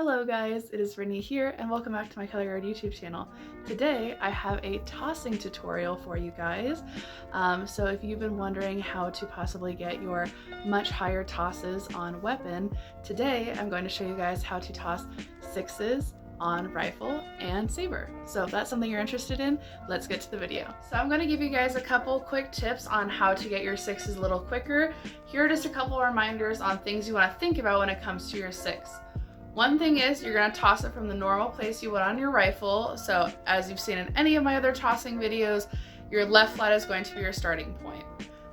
Hello guys, it is Brittany here and welcome back to my color guard YouTube channel. Today I have a tossing tutorial for you guys. So if you've been wondering how to possibly get your much higher tosses on weapon, today I'm going to show you guys how to toss sixes on rifle and saber. So if that's something you're interested in, let's get to the video. So I'm going to give you guys a couple quick tips on how to get your sixes a little quicker. Here are just a couple reminders on things you want to think about when it comes to your six. One thing is you're going to toss it from the normal place you would on your rifle. So as you've seen in any of my other tossing videos, your left flat is going to be your starting point.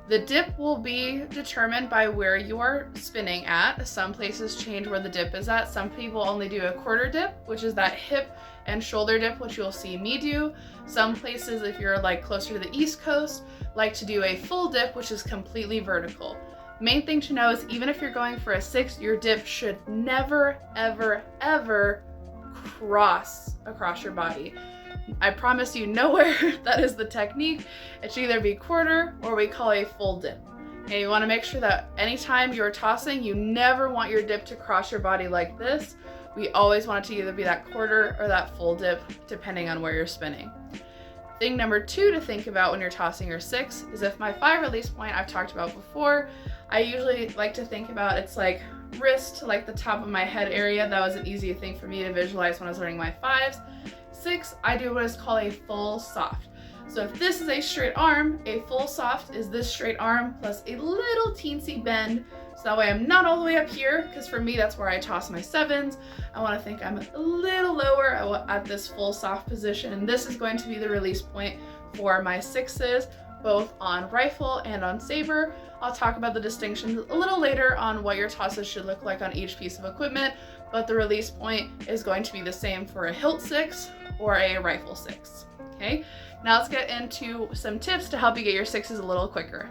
The dip will be determined by where you're spinning at. Some places change where the dip is at. Some people only do a quarter dip, which is that hip and shoulder dip, which you'll see me do. Some places, if you're like closer to the East Coast, like to do a full dip, which is completely vertical. Main thing to know is even if you're going for a six, your dip should never, ever, ever cross across your body. I promise you nowhere that is the technique. It should either be quarter or we call a full dip. Okay, you want to make sure that anytime you're tossing, you never want your dip to cross your body like this. We always want it to either be that quarter or that full dip, depending on where you're spinning. Thing number two to think about when you're tossing your six is if my 5 release point I've talked about before, I usually like to think about it's like wrist to like the top of my head area. That was an easy thing for me to visualize when I was learning my 5s. 6, I do what is called a full soft. So if this is a straight arm, a full soft is this straight arm plus a little teensy bend. So that way I'm not all the way up here, because for me that's where I toss my 7s. I want to think I'm a little lower at this full soft position, and this is going to be the release point for my 6s, both on rifle and on saber. I'll talk about the distinctions a little later on what your tosses should look like on each piece of equipment, but the release point is going to be the same for a hilt 6 or a rifle 6. Okay, now let's get into some tips to help you get your 6s a little quicker.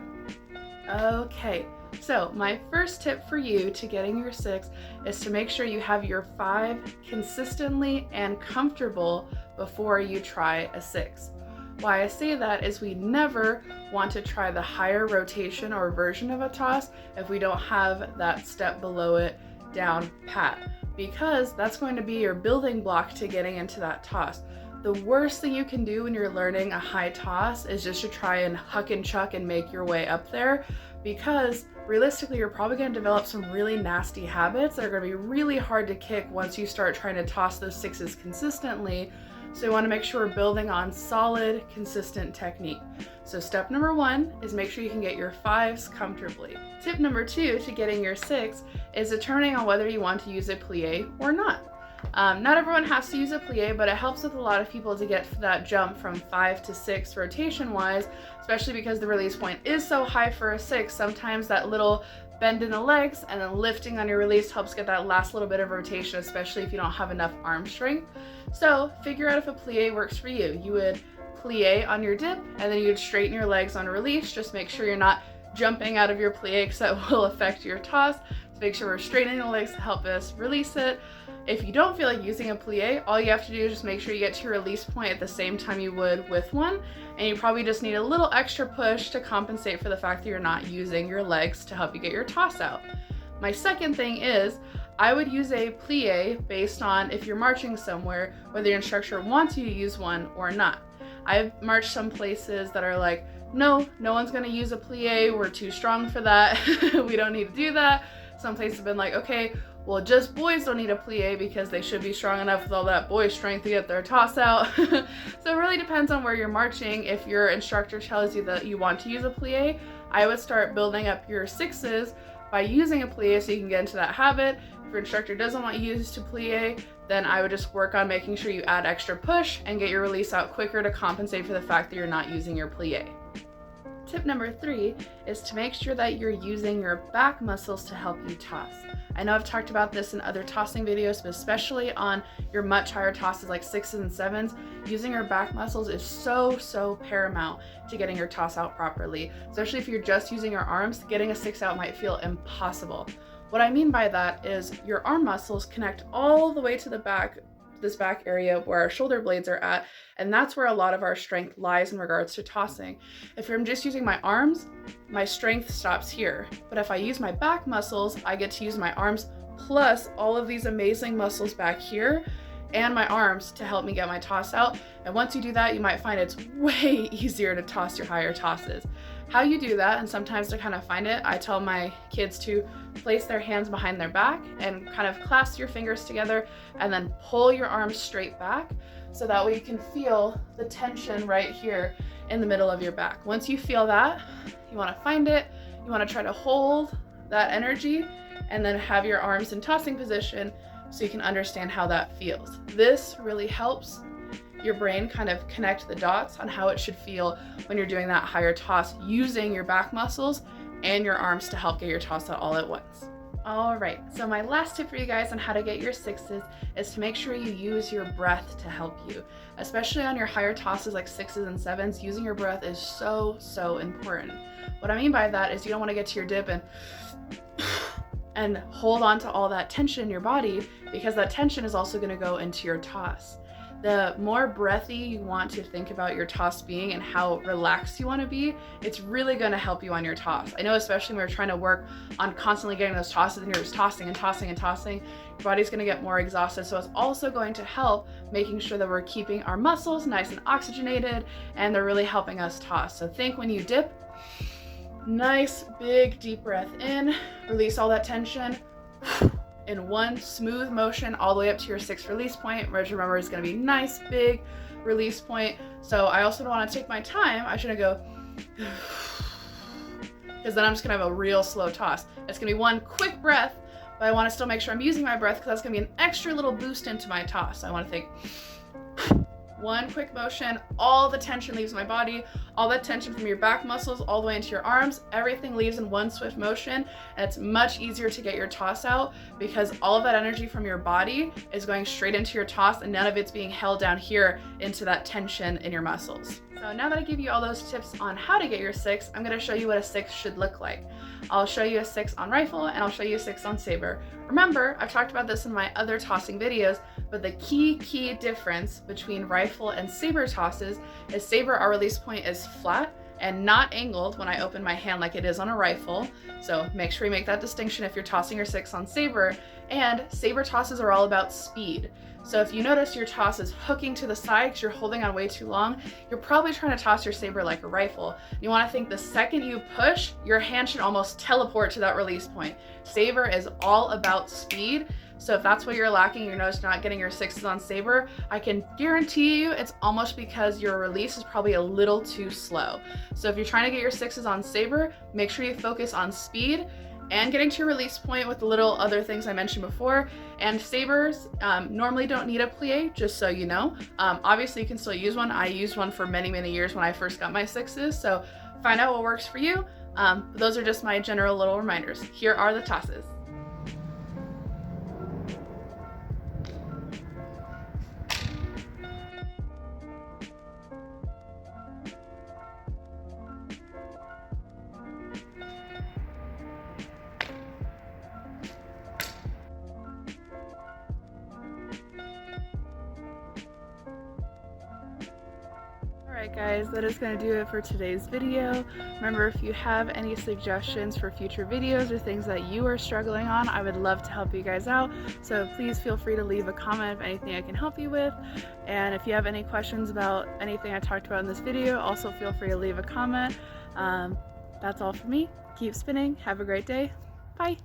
Okay, so my first tip for you to getting your 6 is to make sure you have your 5 consistently and comfortable before you try a 6. Why I say that is we never want to try the higher rotation or version of a toss if we don't have that step below it down pat, because that's going to be your building block to getting into that toss. The worst thing you can do when you're learning a high toss is just to try and huck and chuck and make your way up there, because realistically you're probably going to develop some really nasty habits that are going to be really hard to kick once you start trying to toss those 6s consistently. So you want to make sure we're building on solid, consistent technique. So step number 1 is make sure you can get your 5s comfortably. Tip number 2 to getting your 6 is determining on whether you want to use a plie or not. Not everyone has to use a plie, but it helps with a lot of people to get that jump from 5 to 6 rotation wise, especially because the release point is so high for a 6. Sometimes that little bend in the legs and then lifting on your release helps get that last little bit of rotation, especially if you don't have enough arm strength. So figure out if a plie works for you. You would plie on your dip and then you would straighten your legs on release. Just make sure you're not jumping out of your plie because that will affect your toss. So make sure we're straightening the legs to help us release it. If you don't feel like using a plie, all you have to do is just make sure you get to your release point at the same time you would with one, and you probably just need a little extra push to compensate for the fact that you're not using your legs to help you get your toss out. My second thing is I would use a plie based on if you're marching somewhere, whether your instructor wants you to use one or not. I've marched some places that are like, no one's gonna use a plie, we're too strong for that, we don't need to do that. Some places have been like, okay, well, just boys don't need a plie because they should be strong enough with all that boy strength to get their toss out. So it really depends on where you're marching. If your instructor tells you that you want to use a plie, I would start building up your 6s by using a plie so you can get into that habit. If your instructor doesn't want you to plie, then I would just work on making sure you add extra push and get your release out quicker to compensate for the fact that you're not using your plie. Tip number 3 is to make sure that you're using your back muscles to help you toss. I know I've talked about this in other tossing videos, but especially on your much higher tosses like 6s and 7s, using your back muscles is so paramount to getting your toss out properly. Especially if you're just using your arms, getting a 6 out might feel impossible. What I mean by that is your arm muscles connect all the way to the back, this back area where our shoulder blades are at, and that's where a lot of our strength lies in regards to tossing. If I'm just using my arms, my strength stops here, but if I use my back muscles, I get to use my arms plus all of these amazing muscles back here and my arms to help me get my toss out. And once you do that, you might find it's way easier to toss your higher tosses. How you do that, and sometimes to kind of find it, I tell my kids to place their hands behind their back and kind of clasp your fingers together and then pull your arms straight back, so that way you can feel the tension right here in the middle of your back. Once you feel that, you want to find it, you want to try to hold that energy and then have your arms in tossing position so you can understand how that feels. This really helps your brain kind of connect the dots on how it should feel when you're doing that higher toss, using your back muscles and your arms to help get your toss out all at once. All right, so my last tip for you guys on how to get your sixes is to make sure you use your breath to help you. Especially on your higher tosses like sixes and sevens, using your breath is so important. What I mean by that is you don't want to get to your dip and hold on to all that tension in your body, because that tension is also going to go into your toss. The more breathy you want to think about your toss being and how relaxed you want to be, it's really going to help you on your toss. I know, especially when we're trying to work on constantly getting those tosses and you're just tossing and tossing and tossing, your body's going to get more exhausted. So it's also going to help making sure that we're keeping our muscles nice and oxygenated and they're really helping us toss. So think when you dip, nice big deep breath in, release all that tension in one smooth motion all the way up to your sixth release point, which remember is going to be nice big release point. So I also don't want to take my time. I shouldn't go, because then I'm just going to have a real slow toss. It's going to be one quick breath, but I want to still make sure I'm using my breath, because that's going to be an extra little boost into my toss. So I want to think one quick motion, all the tension leaves my body, all that tension from your back muscles all the way into your arms, everything leaves in one swift motion, and it's much easier to get your toss out because all of that energy from your body is going straight into your toss and none of it's being held down here into that tension in your muscles. So now that I give you all those tips on how to get your six, I'm going to show you what a six should look like. I'll show you a six on rifle and I'll show you a six on saber. Remember, I've talked about this in my other tossing videos, but the key difference between rifle and saber tosses is saber, our release point is flat and not angled when I open my hand like it is on a rifle. So make sure you make that distinction if you're tossing your six on saber. And saber tosses are all about speed. So if you notice your toss is hooking to the side because you're holding on way too long, you're probably trying to toss your saber like a rifle. You want to think the second you push, your hand should almost teleport to that release point. Saber is all about speed. So if that's what you're lacking, you notice you're not getting your sixes on saber, I can guarantee you it's almost because your release is probably a little too slow. So if you're trying to get your sixes on saber, make sure you focus on speed and getting to your release point with the little other things I mentioned before. And sabers normally don't need a plie, just so you know. Obviously you can still use one. I used one for many years when I first got my sixes, so find out what works for you. Those are just my general little reminders. Here are the tosses. Alright guys, that is going to do it for today's video. Remember, if you have any suggestions for future videos or things that you are struggling on, I would love to help you guys out. So please feel free to leave a comment of anything I can help you with. And if you have any questions about anything I talked about in this video, also feel free to leave a comment. That's all for me. Keep spinning. Have a great day. Bye.